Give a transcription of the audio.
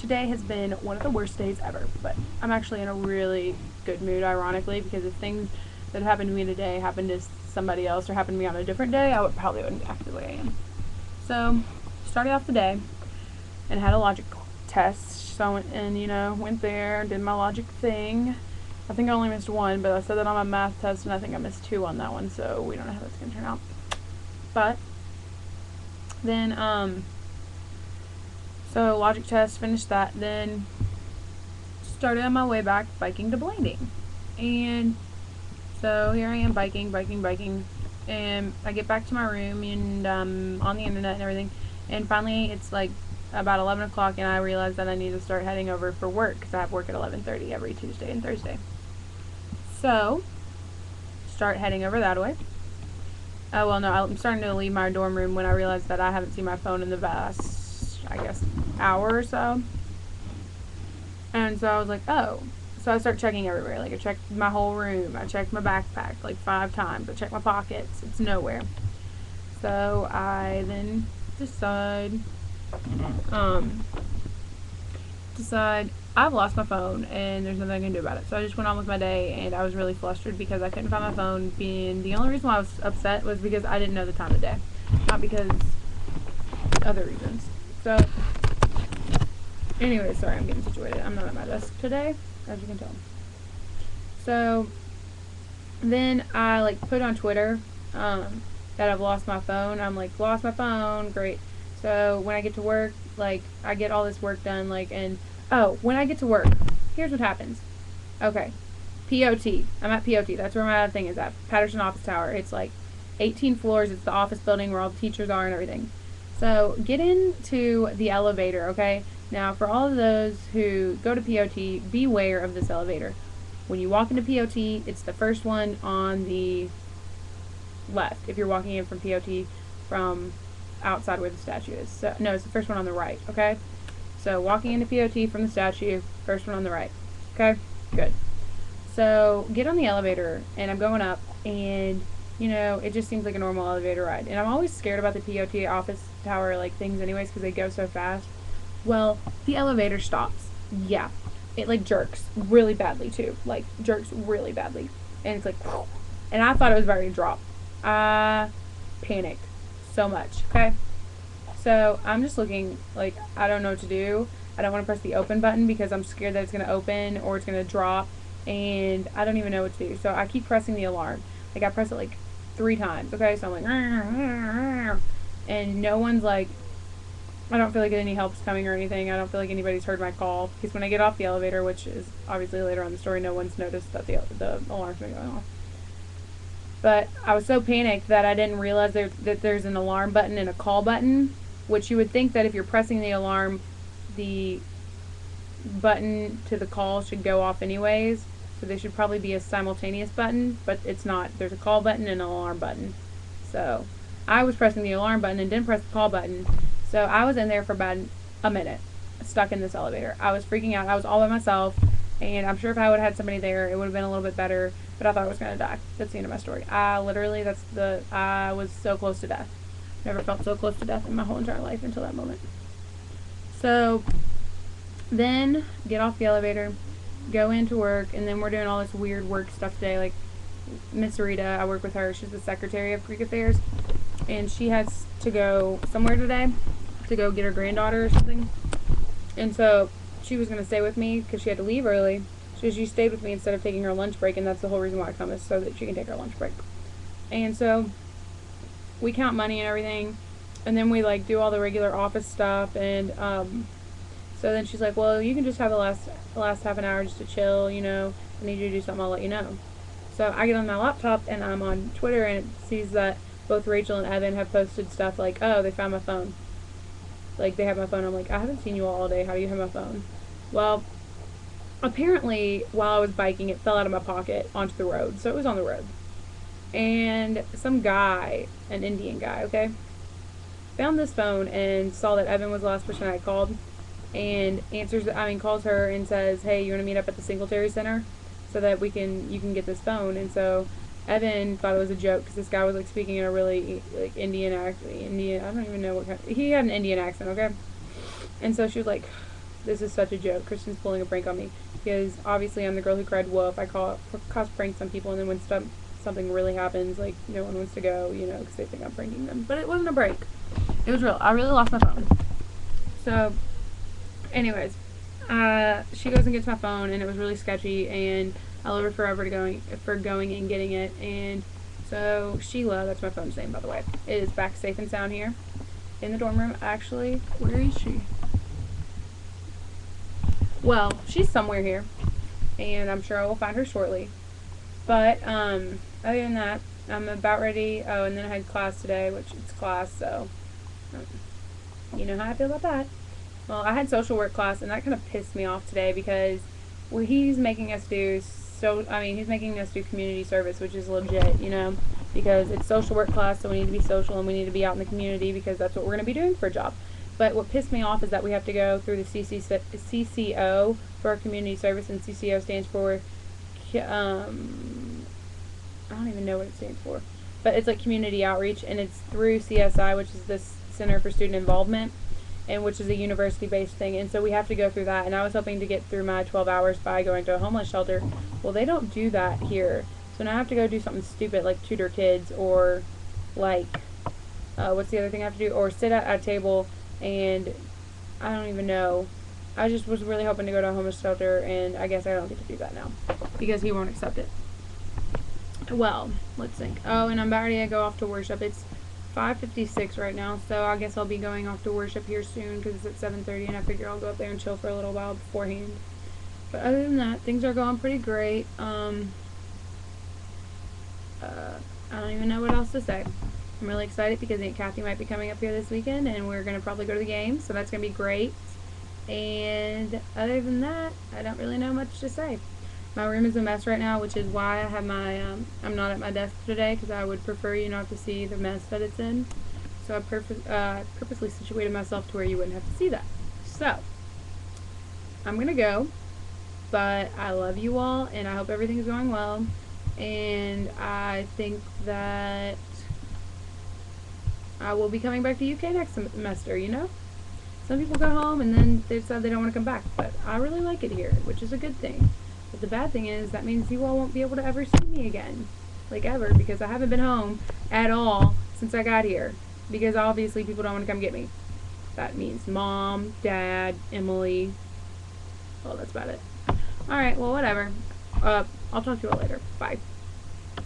today has been one of the worst days ever, but I'm actually in a really good mood, ironically, because if things that happened to me today happened to somebody else or happened to me on a different day, I probably wouldn't act the way I am. So, started off the day and had a logic test. So I went and, went there, did my logic thing. I think I only missed one, but I said that on my math test, and I think I missed 2 on that one, so we don't know how that's going to turn out. But then, so logic test, finished that, then started on my way back biking to Blanding. And so here I am biking, and I get back to my room and on the internet and everything, and finally it's like about 11 o'clock, and I realized that I need to start heading over for work because I have work at 11:30 every Tuesday and Thursday. So, start heading over that way. Oh, well, no, I'm starting to leave my dorm room when I realized that I haven't seen my phone in the past, I guess, hour or so. And so I was like, oh. So I start checking everywhere. Like, I checked my whole room. I checked my backpack like 5 times. I checked my pockets. It's nowhere. So I then decide I've lost my phone and there's nothing I can do about it. So I just went on with my day, and I was really flustered because I couldn't find my phone. Being the only reason why I was upset was because I didn't know the time of day, not because other reasons. So anyway, sorry, I'm getting situated. I'm not at my desk today, as you can tell. So then I put on Twitter that I've lost my phone. I'm like, lost my phone, great. So when I get to work, I get all this work done, when I get to work, here's what happens. Okay, POT. I'm at POT. That's where my thing is at. Patterson Office Tower. It's 18 floors. It's the office building where all the teachers are and everything. So get into the elevator, okay? Now, for all of those who go to POT, beware of this elevator. When you walk into POT, it's the first one on the left. If you're walking in from POT from outside where the statue is. So, no, it's the first one on the right, okay? So, walking into POT from the statue, first one on the right. Okay? Good. So, get on the elevator, and I'm going up, and, it just seems like a normal elevator ride. And I'm always scared about the POT office tower, things anyways, because they go so fast. Well, the elevator stops. Yeah. It, jerks really badly, too. Jerks really badly. And it's whew. And I thought it was about to drop. I panicked so much, okay? So I'm just looking, I don't know what to do. I don't want to press the open button because I'm scared that it's going to open or it's going to drop, and I don't even know what to do. So I keep pressing the alarm. I press it 3 times, okay? So I'm and no one's I don't feel like any help's coming or anything. I don't feel like anybody's heard my call, because when I get off the elevator, which is obviously later on in the story, no one's noticed that the alarm's been going off. But I was so panicked that I didn't realize that there's an alarm button and a call button, which you would think that if you're pressing the alarm, the button to the call should go off anyways. So they should probably be a simultaneous button, but it's not. There's a call button and an alarm button. So I was pressing the alarm button and didn't press the call button. So I was in there for about a minute, stuck in this elevator. I was freaking out. I was all by myself, and I'm sure if I would have had somebody there, it would have been a little bit better. But I thought I was going to die. That's the end of my story. I was so close to death. Never felt so close to death in my whole entire life until that moment. So then get off the elevator, go into work, and then we're doing all this weird work stuff today. Miss Rita, I work with her. She's the secretary of Greek Affairs, and she has to go somewhere today to go get her granddaughter or something. And so she was going to stay with me because she had to leave early. So she stayed with me instead of taking her lunch break, and that's the whole reason why I come, is so that she can take her lunch break. And so we count money and everything, and then we do all the regular office stuff, and so then she's like, well, you can just have the last half an hour just to chill, I need you to do something, I'll let you know. So I get on my laptop, and I'm on Twitter, and it sees that both Rachel and Evan have posted stuff oh, they found my phone. They have my phone. I'm like, I haven't seen you all day. How do you have my phone? Well, apparently, while I was biking, it fell out of my pocket onto the road. So it was on the road. And some guy, an Indian guy, okay, found this phone and saw that Evan was the last person I had called, and calls her and says, hey, you want to meet up at the Singletary Center so that you can get this phone? And so Evan thought it was a joke because this guy was speaking in a really Indian, I don't even know what kind. He had an Indian accent, okay? And so she was like, this is such a joke. Kristen's pulling a prank on me because obviously I'm the girl who cried wolf. I cause pranks on people, and then when something really happens, like no one wants to go, you know, because they think I'm pranking them. But it wasn't a prank. It was real. I really lost my phone. So, anyways, she goes and gets my phone, and it was really sketchy, and I love her forever for going and getting it. And so Sheila, that's my phone's name, by the way, is back safe and sound here in the dorm room. Actually, where is she? Well, she's somewhere here, and I'm sure I will find her shortly. But other than that, I'm about ready. Oh, and then I had class today, which it's class, so you know how I feel about that. Well, I had social work class, and that kind of pissed me off today because he's making us do he's making us do community service, which is legit, you know, because it's social work class, so we need to be social and we need to be out in the community because that's what we're going to be doing for a job. But what pissed me off is that we have to go through the CCO for our community service, and CCO stands for, I don't even know what it stands for, but it's like community outreach, and it's through CSI, which is this Center for Student Involvement, and which is a university-based thing, and so we have to go through that. And I was hoping to get through my 12 hours by going to a homeless shelter. Well, they don't do that here, so now I have to go do something stupid like tutor kids, or like what's the other thing I have to do, or sit at a table, and I don't even know. I just was really hoping to go to a homeless shelter, and I guess I don't get to do that now because he won't accept it. Well, let's think. Oh, and I'm about ready to go off to worship. It's 5:56 right now, so I guess I'll be going off to worship here soon because it's at 7:30, and I figure I'll go up there and chill for a little while beforehand. But other than that, things are going pretty great. I don't even know what else to say. I'm really excited because Aunt Kathy might be coming up here this weekend, and we're going to probably go to the game, so that's going to be great. And other than that, I don't really know much to say. My room is a mess right now, which is why I have my, I'm not at my desk today, because I would prefer you not to see the mess that it's in. So I purposely situated myself to where you wouldn't have to see that. So, I'm going to go, but I love you all, and I hope everything's going well. And I think that I will be coming back to UK next semester, you know? Some people go home and then they decide they don't want to come back, but I really like it here, which is a good thing. But the bad thing is that means you all won't be able to ever see me again, like ever, because I haven't been home at all since I got here, because obviously people don't want to come get me. That means Mom, Dad, Emily. Well, that's about it. Alright, well, whatever. I'll talk to you all later. Bye.